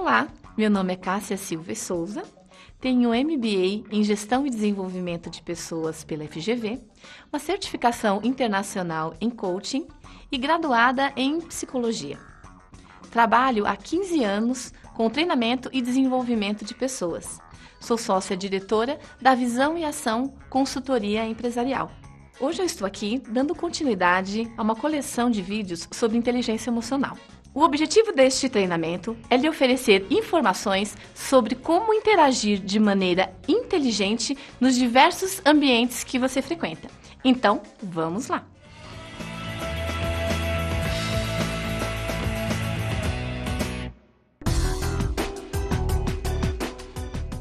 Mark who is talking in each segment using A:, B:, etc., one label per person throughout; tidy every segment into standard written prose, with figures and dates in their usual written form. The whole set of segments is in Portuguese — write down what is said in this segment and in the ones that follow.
A: Olá, meu nome é Cássia Silva Souza, tenho MBA em Gestão e Desenvolvimento de Pessoas pela FGV, uma certificação internacional em Coaching e graduada em Psicologia. Trabalho há 15 anos com treinamento e desenvolvimento de pessoas. Sou sócia-diretora da Visão e Ação Consultoria Empresarial. Hoje eu estou aqui dando continuidade a uma coleção de vídeos sobre inteligência emocional. O objetivo deste treinamento é lhe oferecer informações sobre como interagir de maneira inteligente nos diversos ambientes que você frequenta. Então, vamos lá!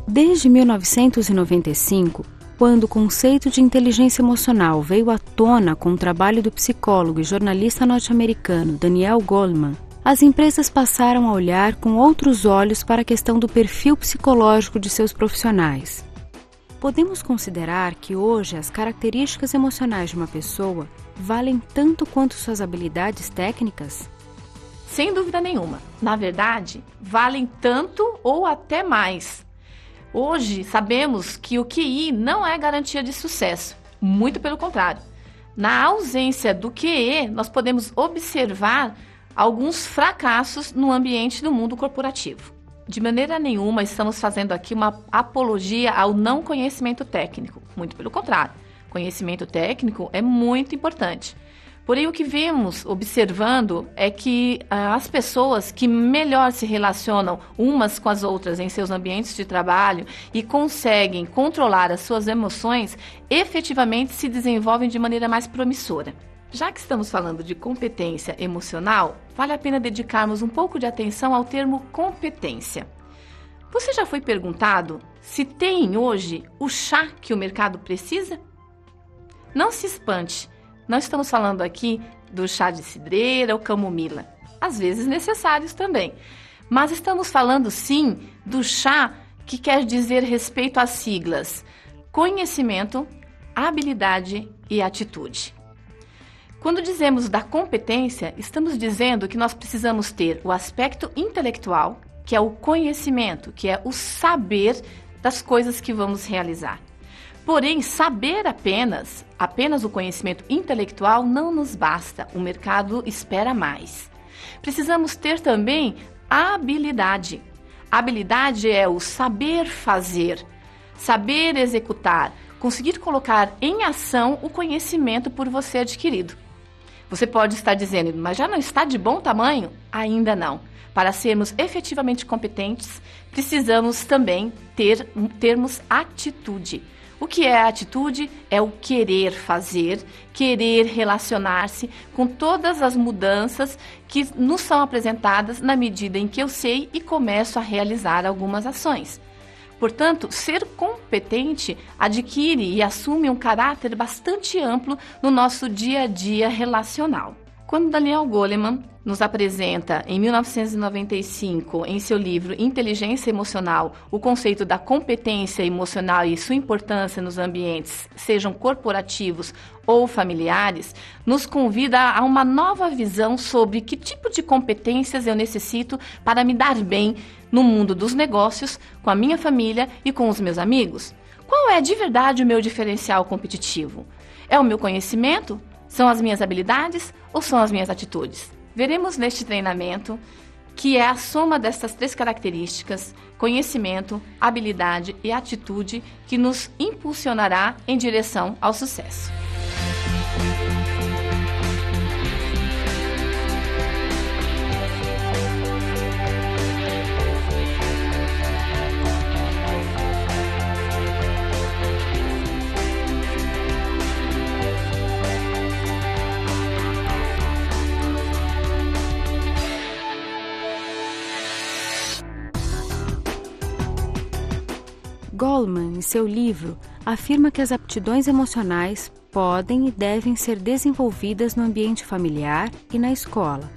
B: Desde 1995, quando o conceito de inteligência emocional veio à tona com o trabalho do psicólogo e jornalista norte-americano Daniel Goleman, as empresas passaram a olhar com outros olhos para a questão do perfil psicológico de seus profissionais. Podemos considerar que hoje as características emocionais de uma pessoa valem tanto quanto suas habilidades técnicas?
A: Sem dúvida nenhuma. Na verdade, valem tanto ou até mais. Hoje, sabemos que o QI não é garantia de sucesso, muito pelo contrário. Na ausência do QE, nós podemos observar alguns fracassos no ambiente do mundo corporativo. De maneira nenhuma estamos fazendo aqui uma apologia ao não conhecimento técnico, muito pelo contrário. Conhecimento técnico é muito importante. Porém, o que vemos observando é que as pessoas que melhor se relacionam umas com as outras em seus ambientes de trabalho e conseguem controlar as suas emoções, efetivamente se desenvolvem de maneira mais promissora. Já que estamos falando de competência emocional, vale a pena dedicarmos um pouco de atenção ao termo competência. Você já foi perguntado se tem hoje o chá que o mercado precisa? Não se espante. Não estamos falando aqui do chá de cidreira ou camomila, às vezes necessários também. Mas estamos falando sim do chá que quer dizer respeito às siglas conhecimento, habilidade e atitude. Quando dizemos da competência, estamos dizendo que nós precisamos ter o aspecto intelectual, que é o conhecimento, que é o saber das coisas que vamos realizar. Porém, saber apenas o conhecimento intelectual não nos basta, o mercado espera mais. Precisamos ter também a habilidade. A habilidade é o saber fazer, saber executar, conseguir colocar em ação o conhecimento por você adquirido. Você pode estar dizendo, mas já não está de bom tamanho? Ainda não. Para sermos efetivamente competentes, precisamos também termos atitude. O que é a atitude? É o querer fazer, querer relacionar-se com todas as mudanças que nos são apresentadas na medida em que eu sei e começo a realizar algumas ações. Portanto, ser competente adquire e assume um caráter bastante amplo no nosso dia a dia relacional. Quando Daniel Goleman nos apresenta, em 1995, em seu livro Inteligência Emocional, o conceito da competência emocional e sua importância nos ambientes, sejam corporativos ou familiares, nos convida a uma nova visão sobre que tipo de competências eu necessito para me dar bem no mundo dos negócios, com a minha família e com os meus amigos. Qual é de verdade o meu diferencial competitivo? É o meu conhecimento? São as minhas habilidades ou são as minhas atitudes? Veremos neste treinamento que é a soma dessas três características, conhecimento, habilidade e atitude, que nos impulsionará em direção ao sucesso.
B: Goleman, em seu livro, afirma que as aptidões emocionais podem e devem ser desenvolvidas no ambiente familiar e na escola.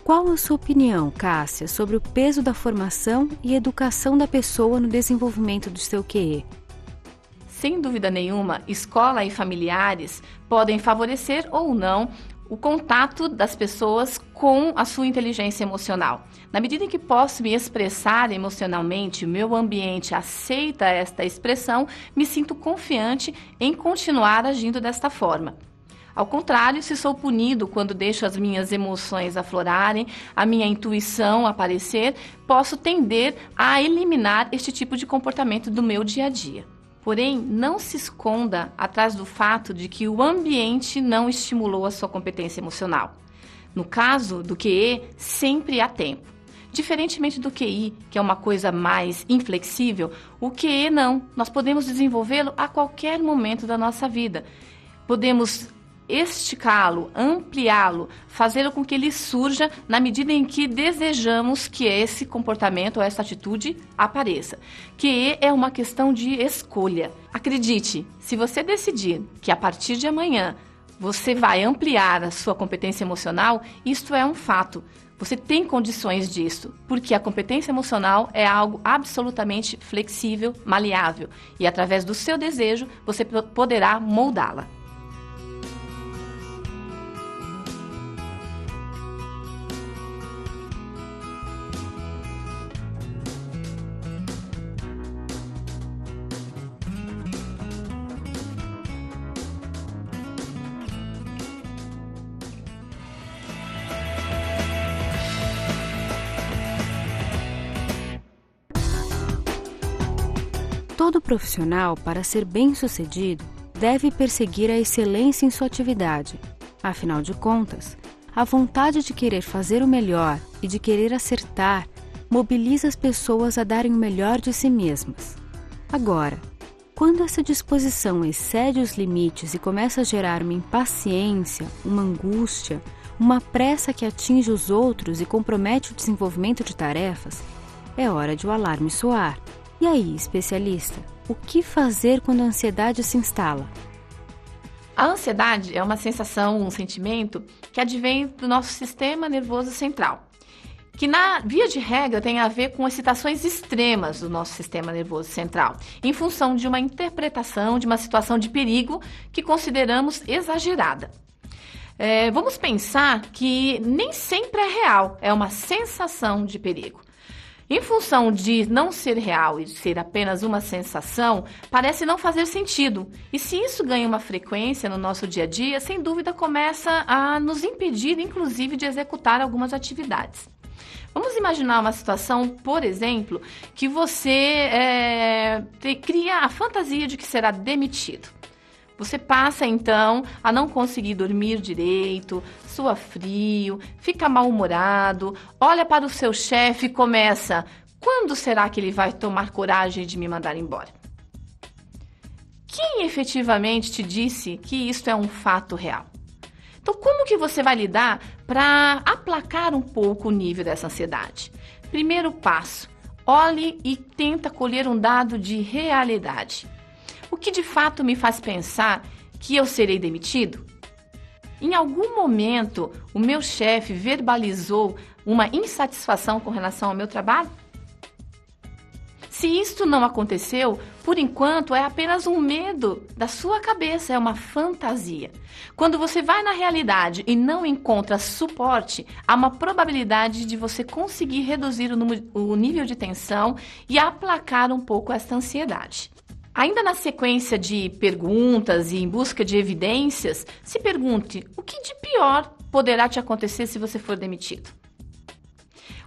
B: Qual a sua opinião, Cássia, sobre o peso da formação e educação da pessoa no desenvolvimento do seu QE?
A: Sem dúvida nenhuma, escola e familiares podem favorecer ou não o contato das pessoas com a sua inteligência emocional. Na medida em que posso me expressar emocionalmente, o meu ambiente aceita esta expressão, me sinto confiante em continuar agindo desta forma. Ao contrário, se sou punido quando deixo as minhas emoções aflorarem, a minha intuição aparecer, posso tender a eliminar este tipo de comportamento do meu dia a dia. Porém, não se esconda atrás do fato de que o ambiente não estimulou a sua competência emocional. No caso do QE, sempre há tempo. Diferentemente do QI, que é uma coisa mais inflexível, o QE não. Nós podemos desenvolvê-lo a qualquer momento da nossa vida. Podemos esticá-lo, ampliá-lo, fazê-lo com que ele surja na medida em que desejamos que esse comportamento ou essa atitude apareça. Que é uma questão de escolha. Acredite, se você decidir que a partir de amanhã você vai ampliar a sua competência emocional, isto é um fato. Você tem condições disso, porque a competência emocional é algo absolutamente flexível, maleável, e através do seu desejo você poderá moldá-la.
B: Todo profissional, para ser bem-sucedido, deve perseguir a excelência em sua atividade. Afinal de contas, a vontade de querer fazer o melhor e de querer acertar mobiliza as pessoas a darem o melhor de si mesmas. Agora, quando essa disposição excede os limites e começa a gerar uma impaciência, uma angústia, uma pressa que atinge os outros e compromete o desenvolvimento de tarefas, é hora de o alarme soar. E aí, especialista, o que fazer quando a ansiedade se instala?
A: A ansiedade é uma sensação, um sentimento que advém do nosso sistema nervoso central, que na via de regra tem a ver com excitações extremas do nosso sistema nervoso central, em função de uma interpretação de uma situação de perigo que consideramos exagerada. Vamos pensar que nem sempre é real, é uma sensação de perigo. Em função de não ser real e de ser apenas uma sensação, parece não fazer sentido. E se isso ganha uma frequência no nosso dia a dia, sem dúvida começa a nos impedir, inclusive, de executar algumas atividades. Vamos imaginar uma situação, por exemplo, que você cria a fantasia de que será demitido. Você passa, então, a não conseguir dormir direito, sua frio, fica mal-humorado, olha para o seu chefe e começa: quando será que ele vai tomar coragem de me mandar embora? Quem efetivamente te disse que isto é um fato real? Então, como que você vai lidar para aplacar um pouco o nível dessa ansiedade? Primeiro passo, olhe e tenta colher um dado de realidade. O que de fato me faz pensar que eu serei demitido? Em algum momento, o meu chefe verbalizou uma insatisfação com relação ao meu trabalho? Se isto não aconteceu, por enquanto é apenas um medo da sua cabeça, é uma fantasia. Quando você vai na realidade e não encontra suporte, há uma probabilidade de você conseguir reduzir o nível de tensão e aplacar um pouco essa ansiedade. Ainda na sequência de perguntas e em busca de evidências, se pergunte: o que de pior poderá te acontecer se você for demitido?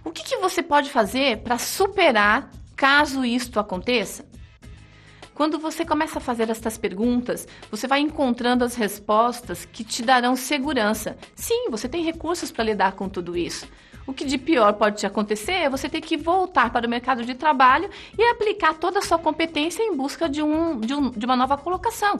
A: O que você pode fazer para superar caso isto aconteça? Quando você começa a fazer estas perguntas, você vai encontrando as respostas que te darão segurança. Sim, você tem recursos para lidar com tudo isso. O que de pior pode te acontecer é você ter que voltar para o mercado de trabalho e aplicar toda a sua competência em busca de uma nova colocação.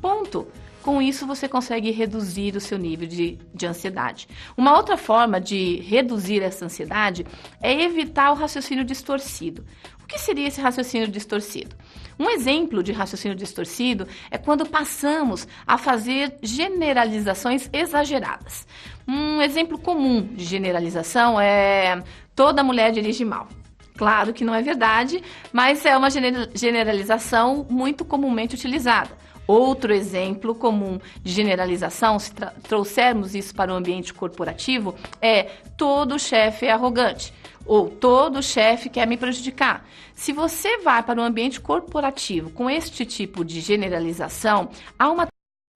A: Ponto. Com isso, você consegue reduzir o seu nível de ansiedade. Uma outra forma de reduzir essa ansiedade é evitar o raciocínio distorcido. O que seria esse raciocínio distorcido? Um exemplo de raciocínio distorcido é quando passamos a fazer generalizações exageradas. Um exemplo comum de generalização é: toda mulher dirige mal. Claro que não é verdade, mas é uma generalização muito comumente utilizada. Outro exemplo comum de generalização, se trouxermos isso para o ambiente corporativo, é todo chefe é arrogante ou todo chefe quer me prejudicar. Se você vai para o ambiente corporativo com este tipo de generalização, há uma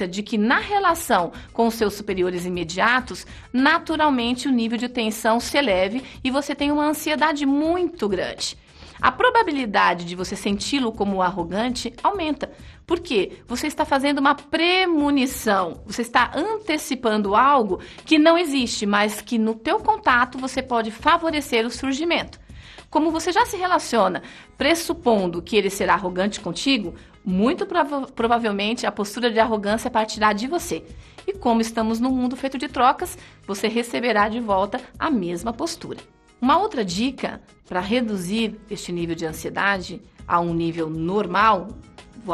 A: de que na relação com os seus superiores imediatos, naturalmente o nível de tensão se eleve e você tem uma ansiedade muito grande. A probabilidade de você senti-lo como arrogante aumenta. Por quê? Você está fazendo uma premonição, você está antecipando algo que não existe, mas que no teu contato você pode favorecer o surgimento. Como você já se relaciona pressupondo que ele será arrogante contigo, muito provavelmente a postura de arrogância partirá de você. E como estamos num mundo feito de trocas, você receberá de volta a mesma postura. Uma outra dica para reduzir este nível de ansiedade a um nível normal,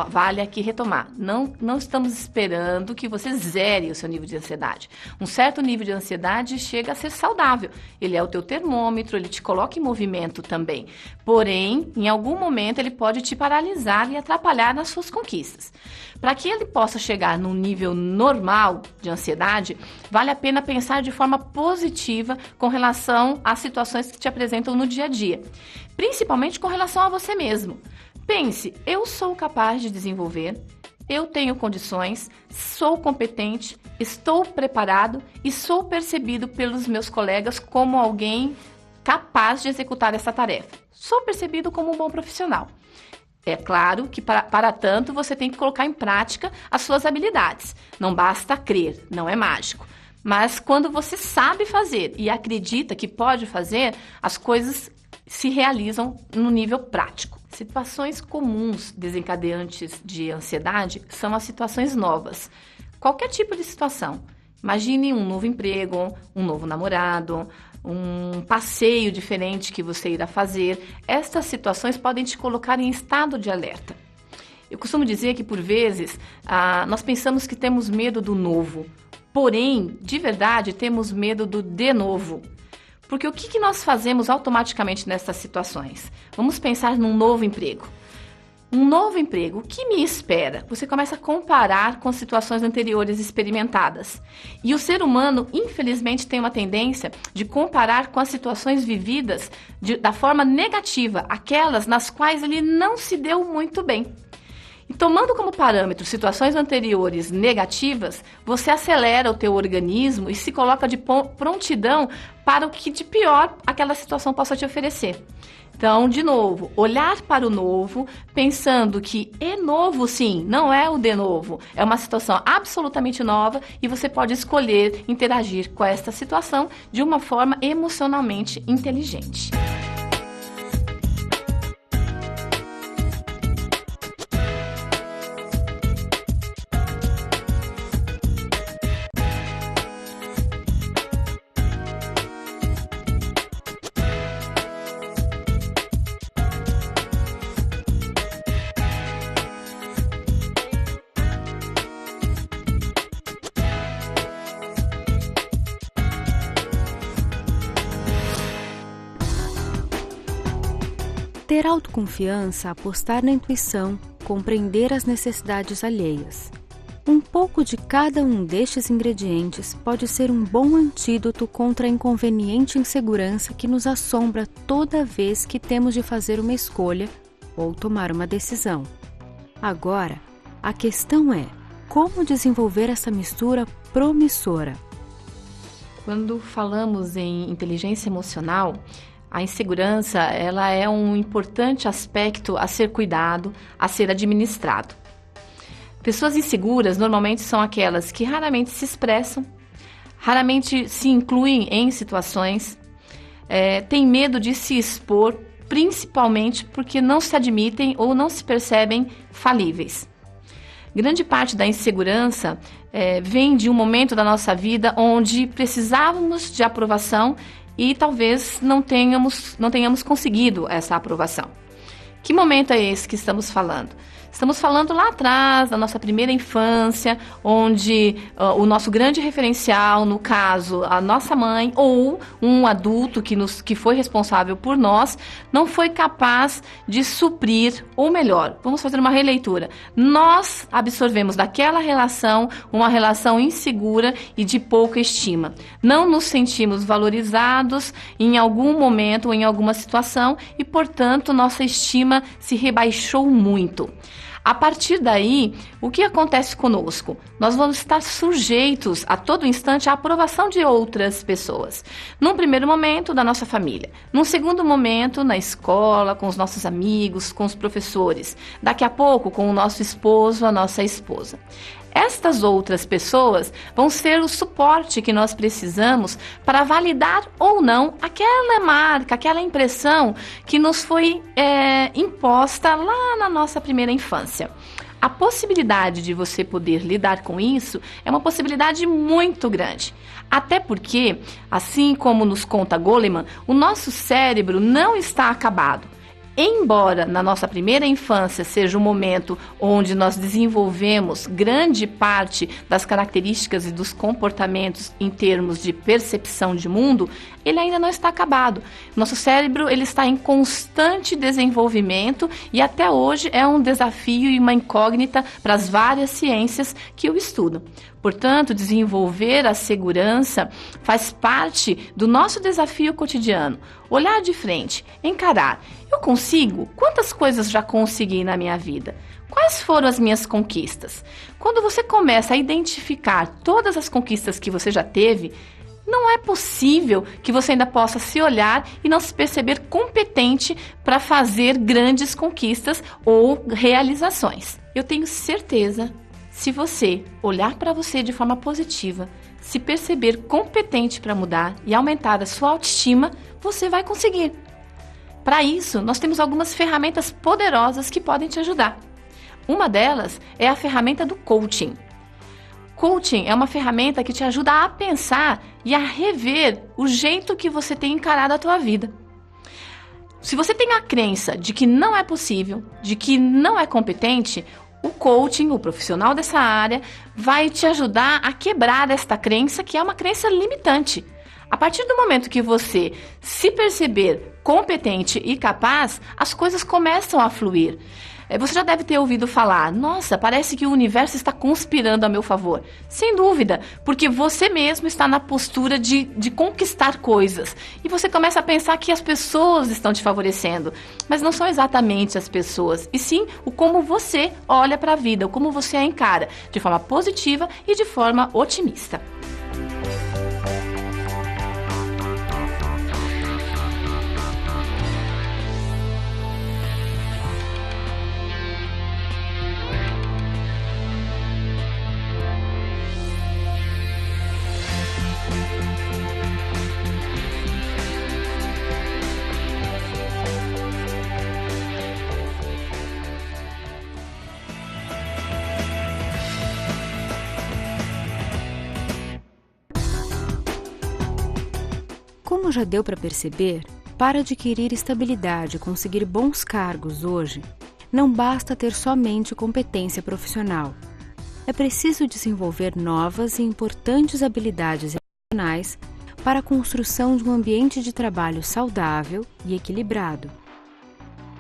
A: vale aqui retomar. Não estamos esperando que você zere o seu nível de ansiedade. Um certo nível de ansiedade chega a ser saudável. Ele é o teu termômetro, ele te coloca em movimento também. Porém, em algum momento ele pode te paralisar e atrapalhar nas suas conquistas. Para que ele possa chegar num nível normal de ansiedade, vale a pena pensar de forma positiva com relação às situações que te apresentam no dia a dia, principalmente com relação a você mesmo. Pense, eu sou capaz de desenvolver, eu tenho condições, sou competente, estou preparado e sou percebido pelos meus colegas como alguém capaz de executar essa tarefa. Sou percebido como um bom profissional. É claro que para tanto você tem que colocar em prática as suas habilidades. Não basta crer, não é mágico. Mas quando você sabe fazer e acredita que pode fazer, as coisas se realizam no nível prático. Situações comuns desencadeantes de ansiedade são as situações novas. Qualquer tipo de situação. Imagine um novo emprego, um novo namorado, um passeio diferente que você irá fazer. Estas situações podem te colocar em estado de alerta. Eu costumo dizer que, por vezes, nós pensamos que temos medo do novo. Porém, de verdade, temos medo do de novo. Porque o que nós fazemos automaticamente nessas situações? Vamos pensar num novo emprego. Um novo emprego, o que me espera? Você começa a comparar com situações anteriores experimentadas. E o ser humano, infelizmente, tem uma tendência de comparar com as situações vividas da forma negativa, aquelas nas quais ele não se deu muito bem. E tomando como parâmetro situações anteriores negativas, você acelera o teu organismo e se coloca de prontidão para o que de pior aquela situação possa te oferecer. Então, de novo, olhar para o novo, pensando que é novo sim, não é o de novo. É uma situação absolutamente nova e você pode escolher interagir com esta situação de uma forma emocionalmente inteligente.
B: Ter autoconfiança, apostar na intuição, compreender as necessidades alheias. Um pouco de cada um destes ingredientes pode ser um bom antídoto contra a inconveniente insegurança que nos assombra toda vez que temos de fazer uma escolha ou tomar uma decisão. Agora, a questão é como desenvolver essa mistura promissora.
A: Quando falamos em inteligência emocional, a insegurança, ela é um importante aspecto a ser cuidado, a ser administrado. Pessoas inseguras normalmente são aquelas que raramente se expressam, raramente se incluem em situações, têm medo de se expor, principalmente porque não se admitem ou não se percebem falíveis. Grande parte da insegurança vem de um momento da nossa vida onde precisávamos de aprovação e talvez não tenhamos conseguido essa aprovação. Que momento é esse que estamos falando? Estamos falando lá atrás, da nossa primeira infância, onde o nosso grande referencial, no caso, a nossa mãe ou um adulto que foi responsável por nós, não foi capaz de suprir, ou melhor, vamos fazer uma releitura. Nós absorvemos daquela relação uma relação insegura e de pouca estima. Não nos sentimos valorizados em algum momento ou em alguma situação e, portanto, nossa estima se rebaixou muito. A partir daí, o que acontece conosco? Nós vamos estar sujeitos a todo instante à aprovação de outras pessoas. Num primeiro momento, da nossa família. Num segundo momento, na escola, com os nossos amigos, com os professores. Daqui a pouco, com o nosso esposo, a nossa esposa. Estas outras pessoas vão ser o suporte que nós precisamos para validar ou não aquela marca, aquela impressão que nos foi imposta lá na nossa primeira infância. A possibilidade de você poder lidar com isso é uma possibilidade muito grande. Até porque, assim como nos conta Goleman, o nosso cérebro não está acabado. Embora na nossa primeira infância seja um momento onde nós desenvolvemos grande parte das características e dos comportamentos em termos de percepção de mundo, ele ainda não está acabado. Nosso cérebro ele está em constante desenvolvimento e até hoje é um desafio e uma incógnita para as várias ciências que o estudam. Portanto, desenvolver a segurança faz parte do nosso desafio cotidiano. Olhar de frente, encarar. Eu consigo? Quantas coisas já consegui na minha vida? Quais foram as minhas conquistas? Quando você começa a identificar todas as conquistas que você já teve, não é possível que você ainda possa se olhar e não se perceber competente para fazer grandes conquistas ou realizações. Eu tenho certeza, se você olhar para você de forma positiva, se perceber competente para mudar e aumentar a sua autoestima, você vai conseguir. Para isso, nós temos algumas ferramentas poderosas que podem te ajudar. Uma delas é a ferramenta do coaching. Coaching é uma ferramenta que te ajuda a pensar e a rever o jeito que você tem encarado a tua vida. Se você tem a crença de que não é possível, de que não é competente, o coaching, o profissional dessa área, vai te ajudar a quebrar esta crença, que é uma crença limitante. A partir do momento que você se perceber competente e capaz, as coisas começam a fluir. Você já deve ter ouvido falar, nossa, parece que o universo está conspirando a meu favor. Sem dúvida, porque você mesmo está na postura de conquistar coisas. E você começa a pensar que as pessoas estão te favorecendo. Mas não são exatamente as pessoas, e sim o como você olha para a vida, o como você a encara, de forma positiva e de forma otimista.
B: Como já deu para perceber, para adquirir estabilidade e conseguir bons cargos hoje, não basta ter somente competência profissional. É preciso desenvolver novas e importantes habilidades emocionais para a construção de um ambiente de trabalho saudável e equilibrado.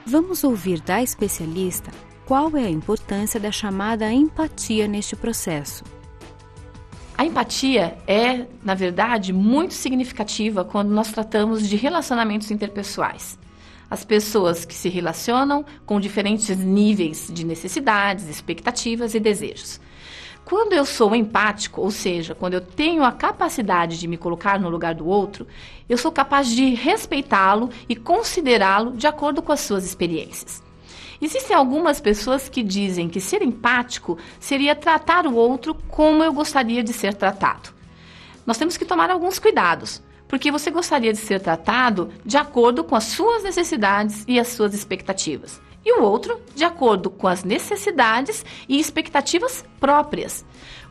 B: Vamos ouvir da especialista qual é a importância da chamada empatia neste processo.
A: A empatia é, na verdade, muito significativa quando nós tratamos de relacionamentos interpessoais. As pessoas que se relacionam com diferentes níveis de necessidades, expectativas e desejos. Quando eu sou empático, ou seja, quando eu tenho a capacidade de me colocar no lugar do outro, eu sou capaz de respeitá-lo e considerá-lo de acordo com as suas experiências. Existem algumas pessoas que dizem que ser empático seria tratar o outro como eu gostaria de ser tratado. Nós temos que tomar alguns cuidados, porque você gostaria de ser tratado de acordo com as suas necessidades e as suas expectativas, e o outro de acordo com as necessidades e expectativas próprias.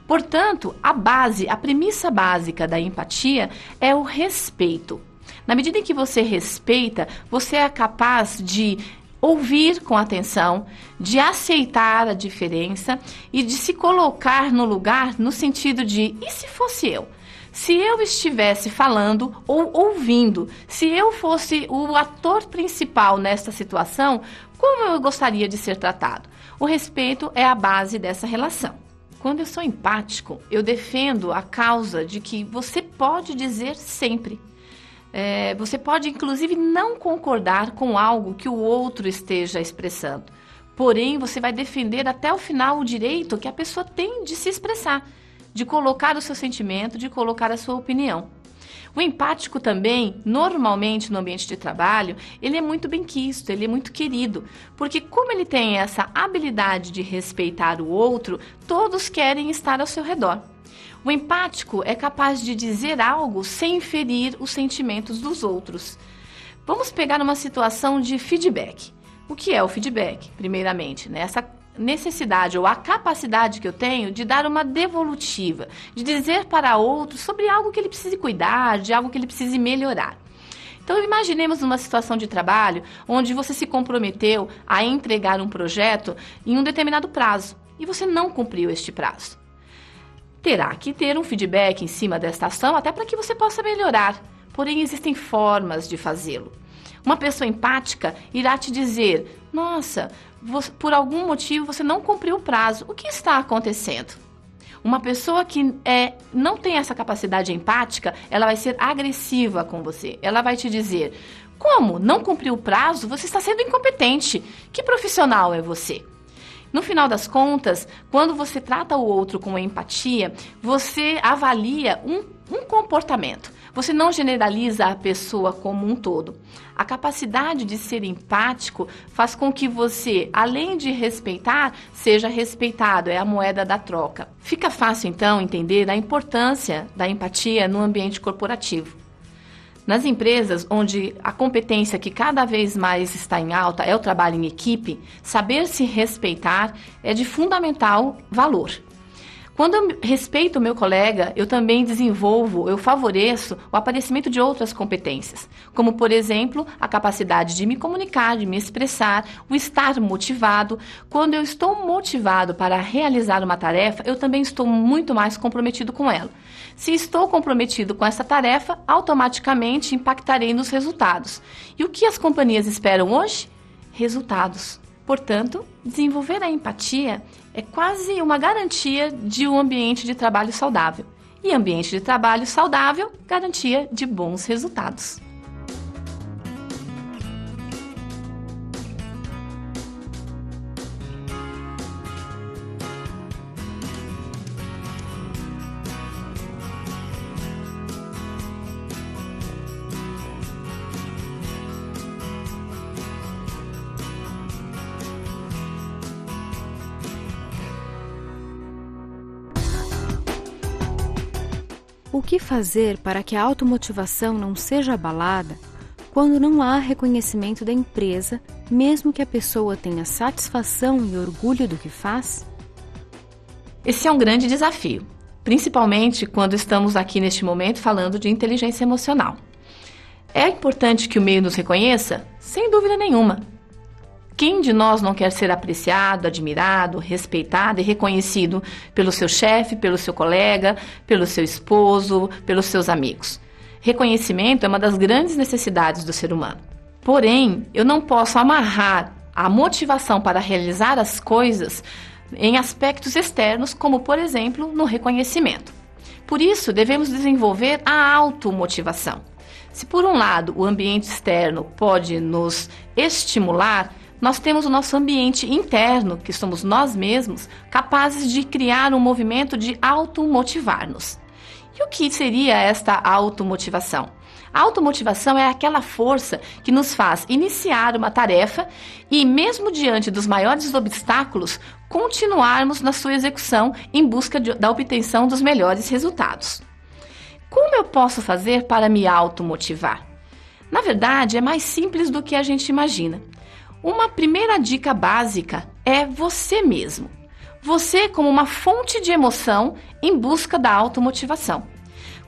A: Portanto, a premissa básica da empatia é o respeito. Na medida em que você respeita, você é capaz de ouvir com atenção, de aceitar a diferença e de se colocar no lugar no sentido de, e se fosse eu? Se eu estivesse falando ou ouvindo, se eu fosse o ator principal nesta situação, como eu gostaria de ser tratado? O respeito é a base dessa relação. Quando eu sou empático, eu defendo a causa de que você pode dizer sempre. Você pode, inclusive, não concordar com algo que o outro esteja expressando. Porém, você vai defender até o final o direito que a pessoa tem de se expressar, de colocar o seu sentimento, de colocar a sua opinião. O empático também, normalmente no ambiente de trabalho, ele é muito benquisto, ele é muito querido, porque como ele tem essa habilidade de respeitar o outro, todos querem estar ao seu redor. O empático é capaz de dizer algo sem ferir os sentimentos dos outros. Vamos pegar uma situação de feedback. O que é o feedback? Primeiramente, essa necessidade ou a capacidade que eu tenho de dar uma devolutiva, de dizer para outro sobre algo que ele precise cuidar, de algo que ele precise melhorar. Então, imaginemos uma situação de trabalho onde você se comprometeu a entregar um projeto em um determinado prazo e você não cumpriu este prazo. Terá que ter um feedback em cima desta ação até para que você possa melhorar, porém existem formas de fazê-lo. Uma pessoa empática irá te dizer, nossa, por algum motivo você não cumpriu o prazo, o que está acontecendo? Uma pessoa que não tem essa capacidade empática, ela vai ser agressiva com você, ela vai te dizer, como? Não cumpriu o prazo? Você está sendo incompetente, que profissional é você? No final das contas, quando você trata o outro com empatia, você avalia um comportamento. Você não generaliza a pessoa como um todo. A capacidade de ser empático faz com que você, além de respeitar, seja respeitado. É a moeda da troca. Fica fácil, então, entender a importância da empatia no ambiente corporativo. Nas empresas onde a competência que cada vez mais está em alta é o trabalho em equipe, saber se respeitar é de fundamental valor. Quando eu respeito o meu colega, eu também eu favoreço o aparecimento de outras competências, como, por exemplo, a capacidade de me comunicar, de me expressar, o estar motivado. Quando eu estou motivado para realizar uma tarefa, eu também estou muito mais comprometido com ela. Se estou comprometido com essa tarefa, automaticamente impactarei nos resultados. E o que as companhias esperam hoje? Resultados. Portanto, desenvolver a empatia é quase uma garantia de um ambiente de trabalho saudável. E ambiente de trabalho saudável, garantia de bons resultados.
B: O que fazer para que a automotivação não seja abalada quando não há reconhecimento da empresa, mesmo que a pessoa tenha satisfação e orgulho do que faz?
A: Esse é um grande desafio, principalmente quando estamos aqui neste momento falando de inteligência emocional. É importante que o meio nos reconheça? Sem dúvida nenhuma. Quem de nós não quer ser apreciado, admirado, respeitado e reconhecido pelo seu chefe, pelo seu colega, pelo seu esposo, pelos seus amigos? Reconhecimento é uma das grandes necessidades do ser humano. Porém, eu não posso amarrar a motivação para realizar as coisas em aspectos externos, como, por exemplo, no reconhecimento. Por isso, devemos desenvolver a automotivação. Se, por um lado, o ambiente externo pode nos estimular, nós temos o nosso ambiente interno, que somos nós mesmos, capazes de criar um movimento de automotivar-nos. E o que seria esta automotivação? A automotivação é aquela força que nos faz iniciar uma tarefa e, mesmo diante dos maiores obstáculos, continuarmos na sua execução em busca da obtenção dos melhores resultados. Como eu posso fazer para me automotivar? Na verdade, é mais simples do que a gente imagina. Uma primeira dica básica é você mesmo. Você como uma fonte de emoção em busca da automotivação.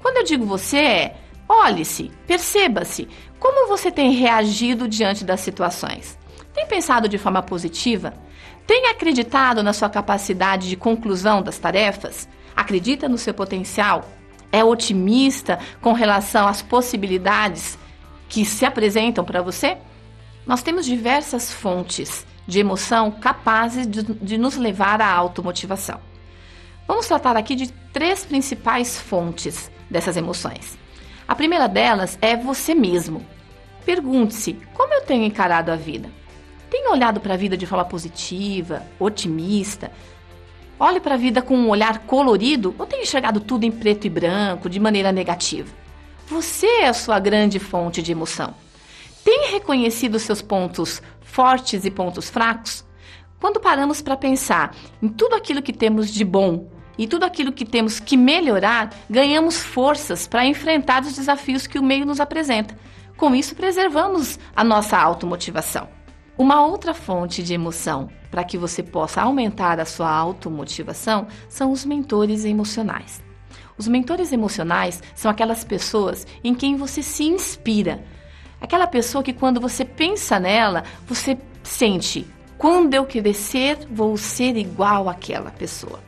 A: Quando eu digo você, olhe-se, perceba-se, como você tem reagido diante das situações. Tem pensado de forma positiva? Tem acreditado na sua capacidade de conclusão das tarefas? Acredita no seu potencial? É otimista com relação às possibilidades que se apresentam para você? Nós temos diversas fontes de emoção capazes de nos levar à automotivação. Vamos tratar aqui de 3 principais fontes dessas emoções. A primeira delas é você mesmo. Pergunte-se, como eu tenho encarado a vida? Tenho olhado para a vida de forma positiva, otimista? Olhe para a vida com um olhar colorido ou tenho enxergado tudo em preto e branco, de maneira negativa? Você é a sua grande fonte de emoção. Tem reconhecido seus pontos fortes e pontos fracos? Quando paramos para pensar em tudo aquilo que temos de bom e tudo aquilo que temos que melhorar, ganhamos forças para enfrentar os desafios que o meio nos apresenta. Com isso, preservamos a nossa automotivação. Uma outra fonte de emoção para que você possa aumentar a sua automotivação são os mentores emocionais. Os mentores emocionais são aquelas pessoas em quem você se inspira. Aquela pessoa que quando você pensa nela, você sente, quando eu crescer, vou ser igual àquela pessoa.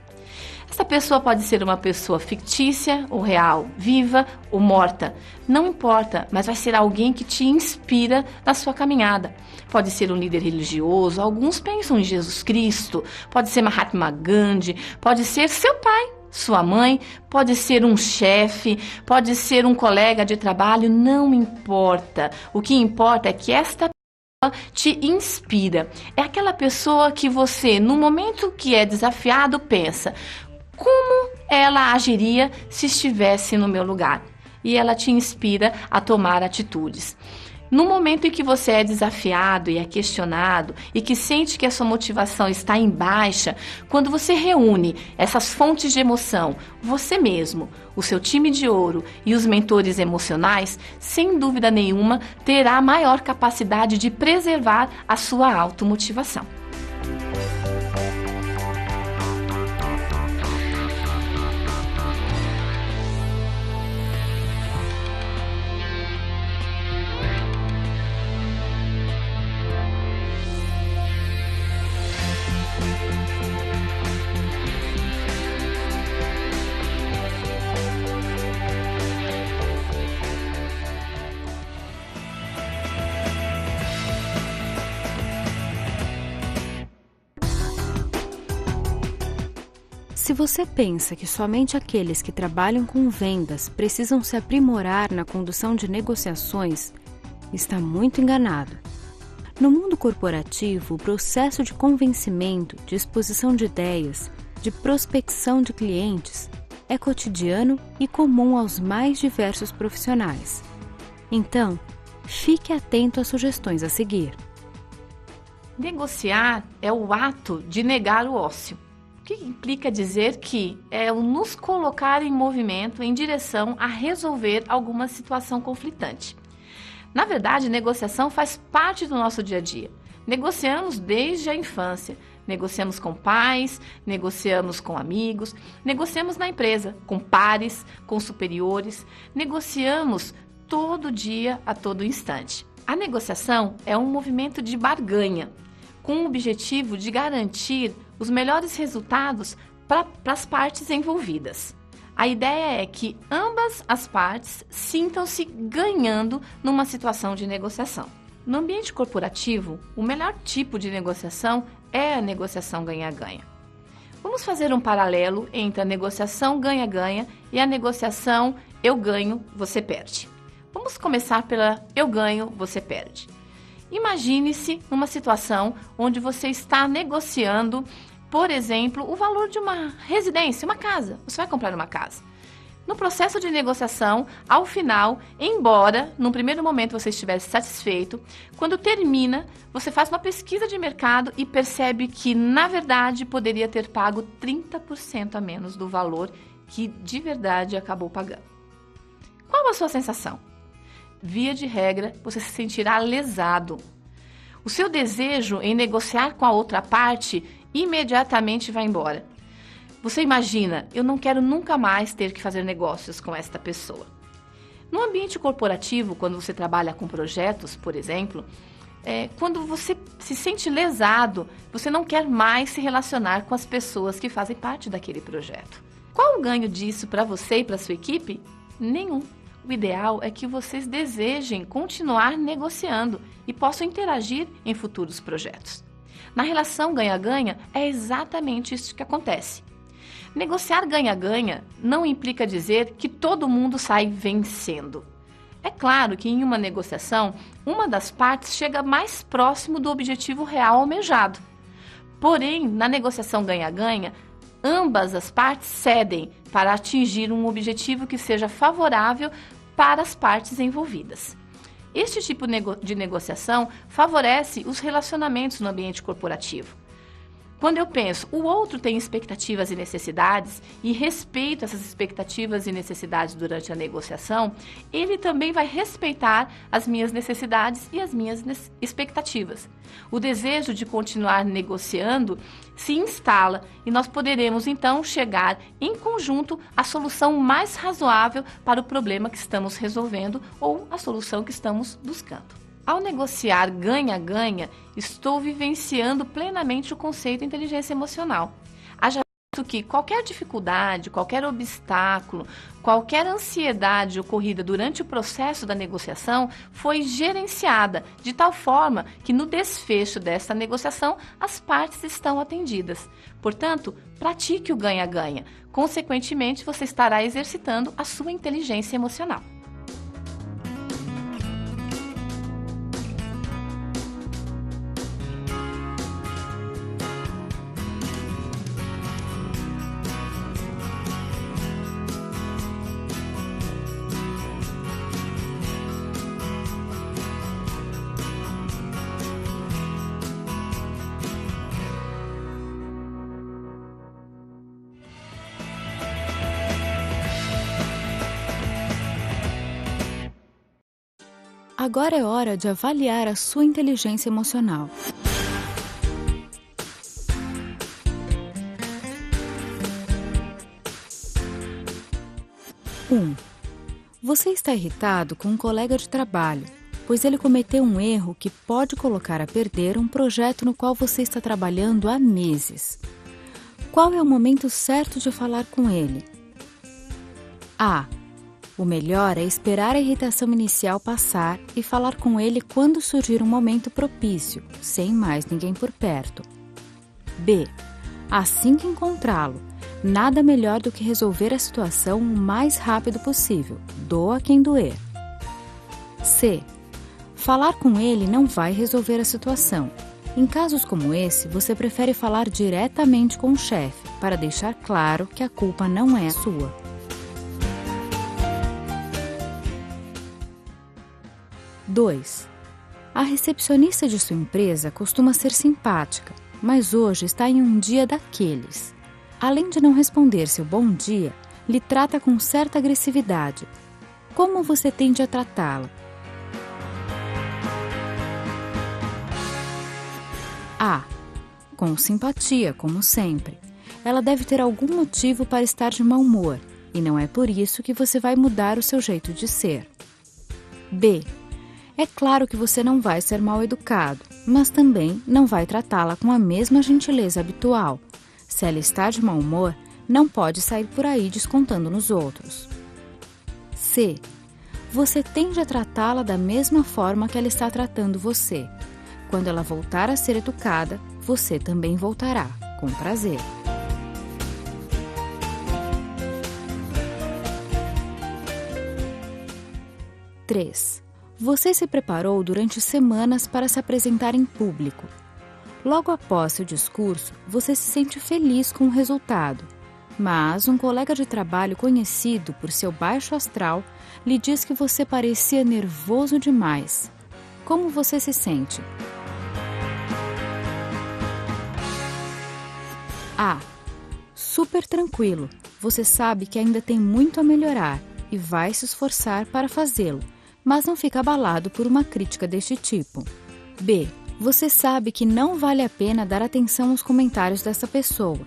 A: Essa pessoa pode ser uma pessoa fictícia ou real, viva ou morta. Não importa, mas vai ser alguém que te inspira na sua caminhada. Pode ser um líder religioso, alguns pensam em Jesus Cristo, pode ser Mahatma Gandhi, pode ser seu pai, sua mãe, pode ser um chefe, pode ser um colega de trabalho, não importa. O que importa é que esta pessoa te inspira. É aquela pessoa que você, no momento que é desafiado, pensa: como ela agiria se estivesse no meu lugar? E ela te inspira a tomar atitudes. No momento em que você é desafiado e é questionado e que sente que a sua motivação está em baixa, quando você reúne essas fontes de emoção, você mesmo, o seu time de ouro e os mentores emocionais, sem dúvida nenhuma, terá maior capacidade de preservar a sua automotivação.
B: Se você pensa que somente aqueles que trabalham com vendas precisam se aprimorar na condução de negociações, está muito enganado. No mundo corporativo, o processo de convencimento, de exposição de ideias, de prospecção de clientes é cotidiano e comum aos mais diversos profissionais. Então, fique atento às sugestões a seguir.
A: Negociar é o ato de negar o ócio, que implica dizer que é o nos colocar em movimento em direção a resolver alguma situação conflitante. Na verdade, negociação faz parte do nosso dia a dia. Negociamos desde a infância, negociamos com pais, negociamos com amigos, negociamos na empresa, com pares, com superiores, negociamos todo dia, a todo instante. A negociação é um movimento de barganha, com o objetivo de garantir os melhores resultados para as partes envolvidas. A ideia é que ambas as partes sintam-se ganhando numa situação de negociação. No ambiente corporativo, o melhor tipo de negociação é a negociação ganha-ganha. Vamos fazer um paralelo entre a negociação ganha-ganha e a negociação eu ganho, você perde. Vamos começar pela eu ganho, você perde. Imagine-se numa situação onde você está negociando, por exemplo, o valor de uma residência, uma casa. Você vai comprar uma casa. No processo de negociação, ao final, embora num primeiro momento você estivesse satisfeito, quando termina, você faz uma pesquisa de mercado e percebe que, na verdade, poderia ter pago 30% a menos do valor que de verdade acabou pagando. Qual a sua sensação? Via de regra, você se sentirá lesado. O seu desejo em negociar com a outra parte imediatamente vai embora. Você imagina, eu não quero nunca mais ter que fazer negócios com esta pessoa. No ambiente corporativo, quando você trabalha com projetos, por exemplo, quando você se sente lesado, você não quer mais se relacionar com as pessoas que fazem parte daquele projeto. Qual o ganho disso para você e para sua equipe? Nenhum. O ideal é que vocês desejem continuar negociando e possam interagir em futuros projetos. Na relação ganha-ganha, é exatamente isso que acontece. Negociar ganha-ganha não implica dizer que todo mundo sai vencendo. É claro que em uma negociação, uma das partes chega mais próximo do objetivo real almejado. Porém, na negociação ganha-ganha, ambas as partes cedem para atingir um objetivo que seja favorável para as partes envolvidas. Este tipo de negociação favorece os relacionamentos no ambiente corporativo. Quando eu penso, o outro tem expectativas e necessidades e respeito essas expectativas e necessidades durante a negociação, ele também vai respeitar as minhas necessidades e as minhas expectativas. O desejo de continuar negociando se instala e nós poderemos então chegar em conjunto à solução mais razoável para o problema que estamos resolvendo ou a solução que estamos buscando. Ao negociar ganha-ganha, estou vivenciando plenamente o conceito de inteligência emocional. Haja visto que qualquer dificuldade, qualquer obstáculo, qualquer ansiedade ocorrida durante o processo da negociação foi gerenciada de tal forma que no desfecho dessa negociação as partes estão atendidas. Portanto, pratique o ganha-ganha. Consequentemente, você estará exercitando a sua inteligência emocional.
B: Agora é hora de avaliar a sua inteligência emocional. 1. Você está irritado com um colega de trabalho, pois ele cometeu um erro que pode colocar a perder um projeto no qual você está trabalhando há meses. Qual é o momento certo de falar com ele? A. O melhor é esperar a irritação inicial passar e falar com ele quando surgir um momento propício, sem mais ninguém por perto. B. Assim que encontrá-lo, nada melhor do que resolver a situação o mais rápido possível, doa quem doer. C. Falar com ele não vai resolver a situação. Em casos como esse, você prefere falar diretamente com o chefe, para deixar claro que a culpa não é sua. 2. A recepcionista de sua empresa costuma ser simpática, mas hoje está em um dia daqueles. Além de não responder seu bom dia, lhe trata com certa agressividade. Como você tende a tratá-la? A. Com simpatia, como sempre. Ela deve ter algum motivo para estar de mau humor, e não é por isso que você vai mudar o seu jeito de ser. B. É claro que você não vai ser mal educado, mas também não vai tratá-la com a mesma gentileza habitual. Se ela está de mau humor, não pode sair por aí descontando nos outros. C. Você tende a tratá-la da mesma forma que ela está tratando você. Quando ela voltar a ser educada, você também voltará, com prazer. 3. Você se preparou durante semanas para se apresentar em público. Logo após seu discurso, você se sente feliz com o resultado, mas um colega de trabalho conhecido por seu baixo astral lhe diz que você parecia nervoso demais. Como você se sente? A. Super tranquilo. Você sabe que ainda tem muito a melhorar e vai se esforçar para fazê-lo, mas não fica abalado por uma crítica deste tipo. B. Você sabe que não vale a pena dar atenção aos comentários dessa pessoa,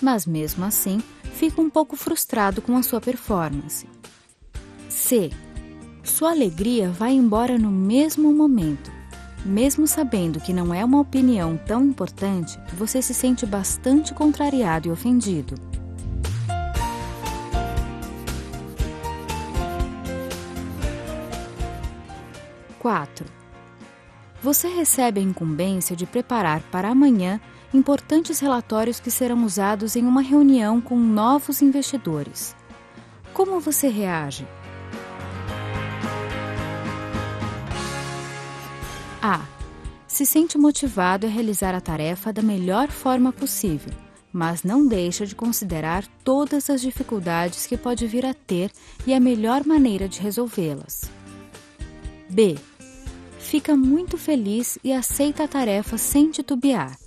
B: mas mesmo assim fica um pouco frustrado com a sua performance. C. Sua alegria vai embora no mesmo momento. Mesmo sabendo que não é uma opinião tão importante, você se sente bastante contrariado e ofendido. Quatro. Você recebe a incumbência de preparar para amanhã importantes relatórios que serão usados em uma reunião com novos investidores. Como você reage? A. Se sente motivado a realizar a tarefa da melhor forma possível, mas não deixa de considerar todas as dificuldades que pode vir a ter e a melhor maneira de resolvê-las. B. Fica muito feliz e aceita a tarefa sem titubear.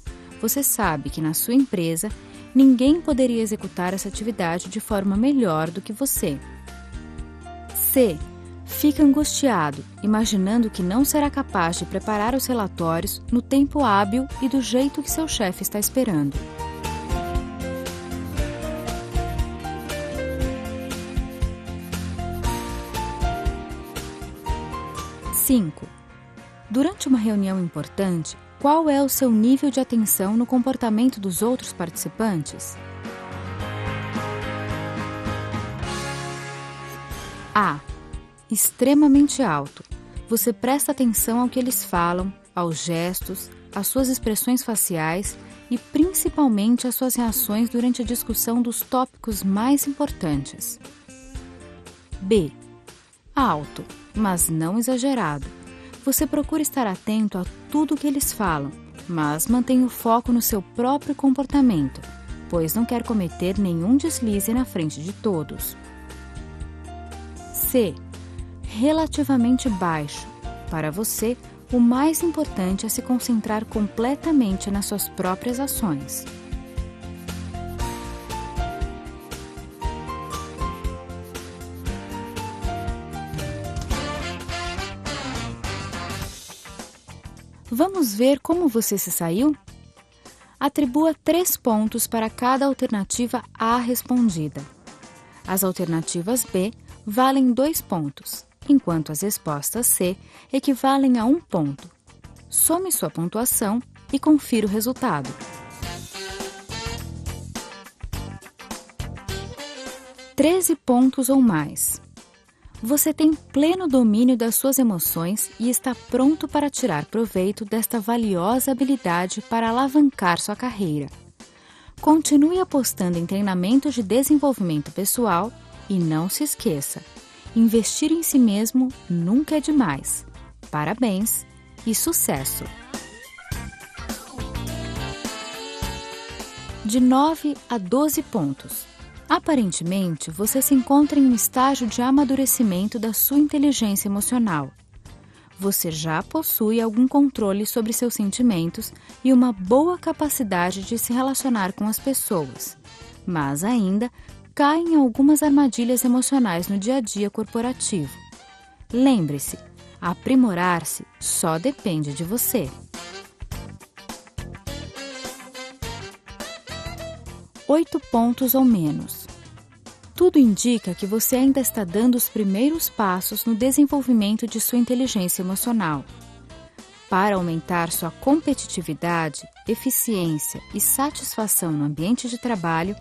B: Você sabe que na sua empresa, ninguém poderia executar essa atividade de forma melhor do que você. C. Fica angustiado, imaginando que não será capaz de preparar os relatórios no tempo hábil e do jeito que seu chefe está esperando. Cinco. Durante uma reunião importante, qual é o seu nível de atenção no comportamento dos outros participantes? A. Extremamente alto. Você presta atenção ao que eles falam, aos gestos, às suas expressões faciais e principalmente às suas reações durante a discussão dos tópicos mais importantes. B. Alto, mas não exagerado. Você procura estar atento a tudo o que eles falam, mas mantém o foco no seu próprio comportamento, pois não quer cometer nenhum deslize na frente de todos. C. Relativamente baixo. Para você, o mais importante é se concentrar completamente nas suas próprias ações. Vamos ver como você se saiu? Atribua 3 pontos para cada alternativa A respondida. As alternativas B valem 2 pontos, enquanto as respostas C equivalem a 1 ponto. Some sua pontuação e confira o resultado. (13 pontos ou mais). Você tem pleno domínio das suas emoções e está pronto para tirar proveito desta valiosa habilidade para alavancar sua carreira. Continue apostando em treinamentos de desenvolvimento pessoal e não se esqueça, investir em si mesmo nunca é demais. Parabéns e sucesso! De 9 a 12 pontos. Aparentemente, você se encontra em um estágio de amadurecimento da sua inteligência emocional. Você já possui algum controle sobre seus sentimentos e uma boa capacidade de se relacionar com as pessoas, mas ainda cai em algumas armadilhas emocionais no dia a dia corporativo. Lembre-se, aprimorar-se só depende de você. 8 pontos ou menos. Tudo indica que você ainda está dando os primeiros passos no desenvolvimento de sua inteligência emocional. Para aumentar sua competitividade, eficiência e satisfação no ambiente de trabalho,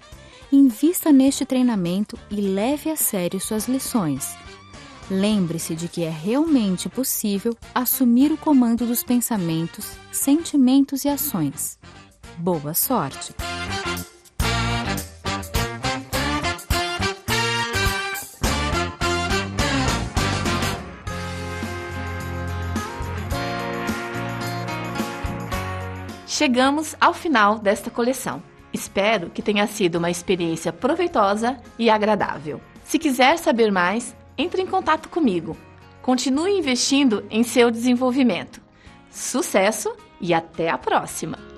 B: invista neste treinamento e leve a sério suas lições. Lembre-se de que é realmente possível assumir o comando dos pensamentos, sentimentos e ações. Boa sorte!
A: Chegamos ao final desta coleção. Espero que tenha sido uma experiência proveitosa e agradável. Se quiser saber mais, entre em contato comigo. Continue investindo em seu desenvolvimento. Sucesso e até a próxima!